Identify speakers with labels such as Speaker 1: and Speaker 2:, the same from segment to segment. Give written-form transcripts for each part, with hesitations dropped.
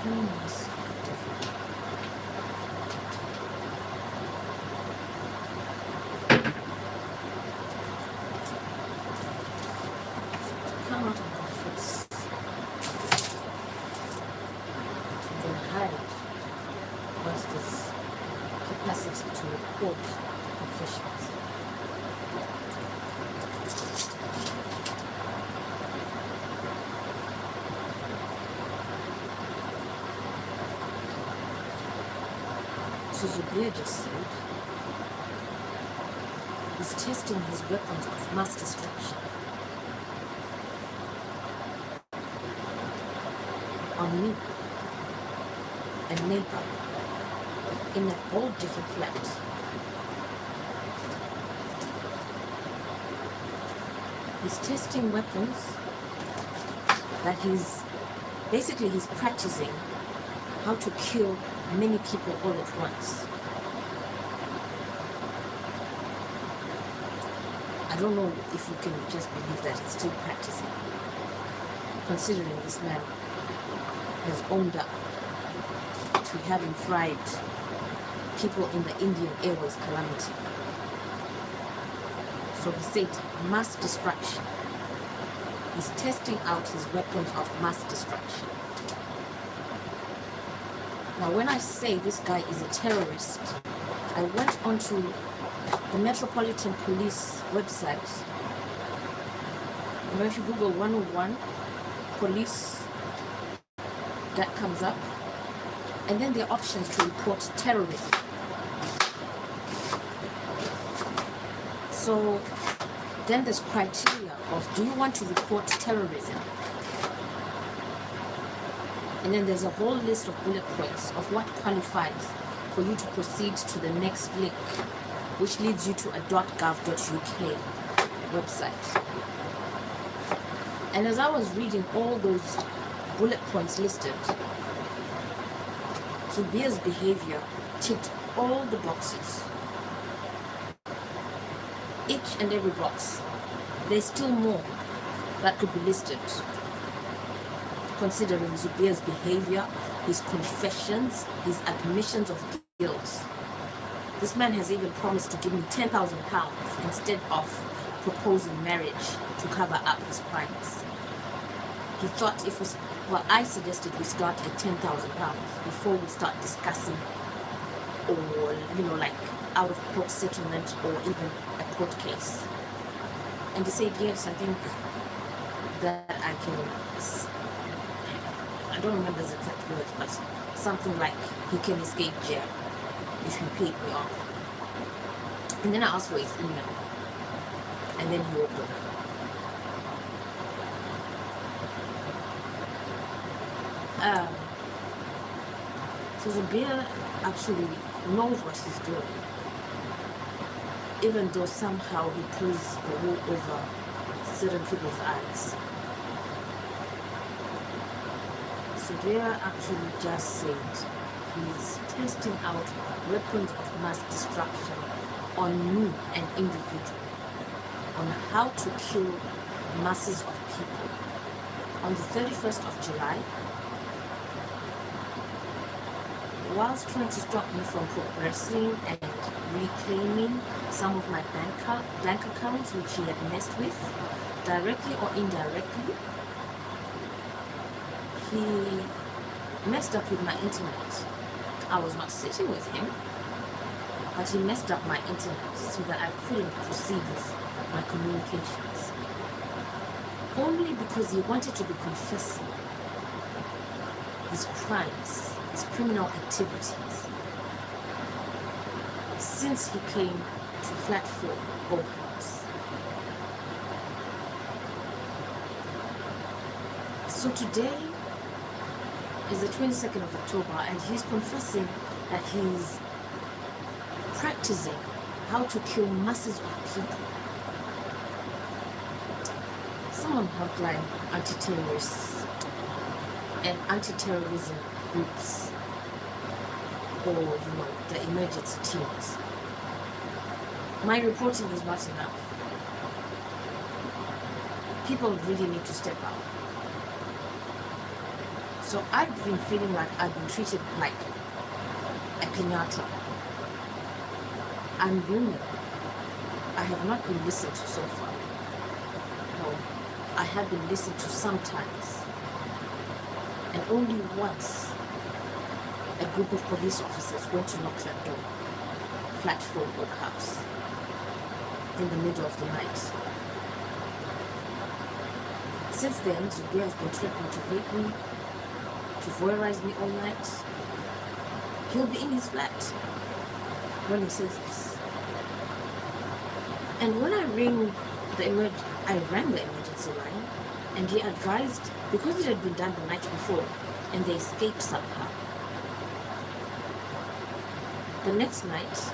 Speaker 1: Criminals of devil. Come out and confess. And then hide what's this capacity to record confessions. So Zubir just said he's testing his weapons of mass destruction on me and neighbor in an all different flat. He's testing weapons that he's practicing how to kill many people all at once. I don't know if you can just believe that it's still practicing, considering this man has owned up to having fried people in the Indian Airways calamity. So he said mass destruction. He's testing out his weapons of mass destruction. Now, when I say this guy is a terrorist, I went onto the Metropolitan Police website. You know, if you Google 101 police, that comes up. And then there are options to report terrorism. So then there's criteria of, do you want to report terrorism? And then there's a whole list of bullet points of what qualifies for you to proceed to the next link, which leads you to a .gov.uk website. And as I was reading all those bullet points listed, Zubir's behavior ticked all the boxes. Each and every box. There's still more that could be listed, considering Zubir's behavior, his confessions, his admissions of guilt. This man has even promised to give me £10,000 instead of proposing marriage to cover up his crimes. He thought I suggested we start at £10,000 before we start discussing, or, like out of court settlement or even a court case. And he said, yes, I think that I don't remember his exact words, but something like he can escape jail if he paid me off. And then I asked for his email, and then he opened it. So Zubir actually knows what he's doing, even though somehow he pulls the wool over certain people's eyes. Zubir actually just said he's testing out weapons of mass destruction on me, an individual, on how to kill masses of people. On the 31st of July, whilst trying to stop me from progressing and reclaiming some of my bank accounts which he had messed with, directly or indirectly, he messed up with my internet. I was not sitting with him, but he messed up my internet so that I couldn't proceed with my communications. Only because he wanted to be confessing his crimes, his criminal activities, since he came to Flat 4 Oak House. So today is the 22nd of October, and he's confessing that he's practicing how to kill masses of people. Someone hotline anti-terrorists and anti-terrorism groups, or the emergency teams. My reporting is not enough. People really need to step up. So I've been feeling like I've been treated like a piñata. I'm human. I have not been listened to so far. No, I have been listened to sometimes. And only once a group of police officers went to knock that door, flat 4 Oak House, in the middle of the night. Since then, Zubia has been threatening to rape me, to voyeurize me all night. He'll be in his flat when he says this. And when I rang the emergency line, and he advised, because it had been done the night before, and they escaped somehow. The next night,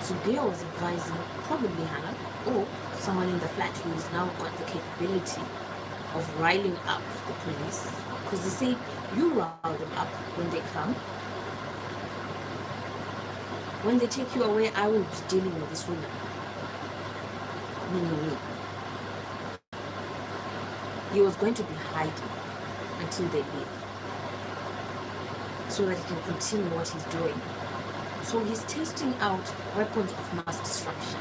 Speaker 1: Zubia was advising probably Hannah or someone in the flat who has now got the capability of riling up the police, because they say you rile them up when they come. When they take you away, I will be dealing with this woman, meaning me. He was going to be hiding until they leave, so that he can continue what he's doing. So he's testing out weapons of mass destruction.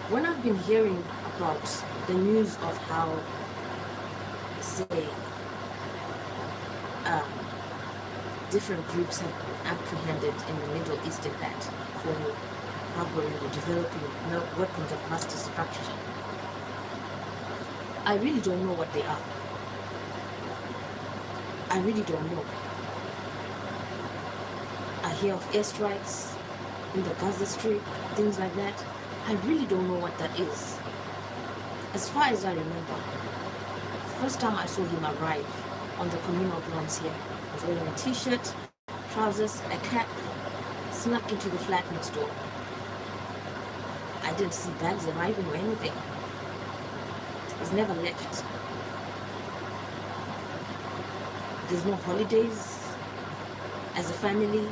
Speaker 1: When I've been hearing about the news of how, say, different groups have been apprehended in the Middle East and that for harboring or developing weapons of mass destruction, I really don't know what they are. I really don't know. I hear of airstrikes in the Gaza Strip, things like that. I really don't know what that is. As far as I remember, the first time I saw him arrive on the communal grounds here, he was wearing a t-shirt, trousers, a cap, snuck into the flat next door. I didn't see bags arriving or anything. He's never left. There's no holidays as a family.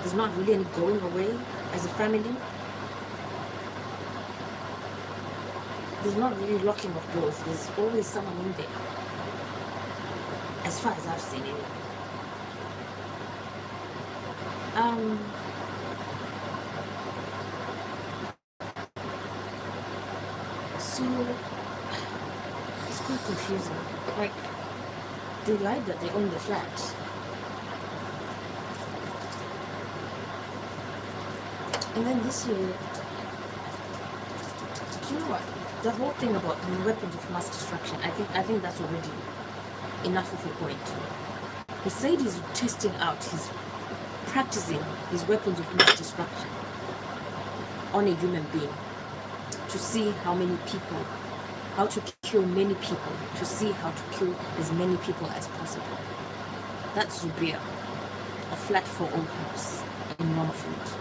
Speaker 1: There's not really any going away as a family. There's not really locking of doors. There's always someone in there, as far as I've seen it. So it's quite confusing. Like, they lied that they own the flat. And then this year, do you know what? The whole thing about the weapons of mass destruction, I think that's already enough of a point. He said he's testing out, he's practicing his weapons of mass destruction on a human being to see how many people, how to kill many people, to see how to kill as many people as possible. That's Zubia, a flat 4 Oak House in Romford.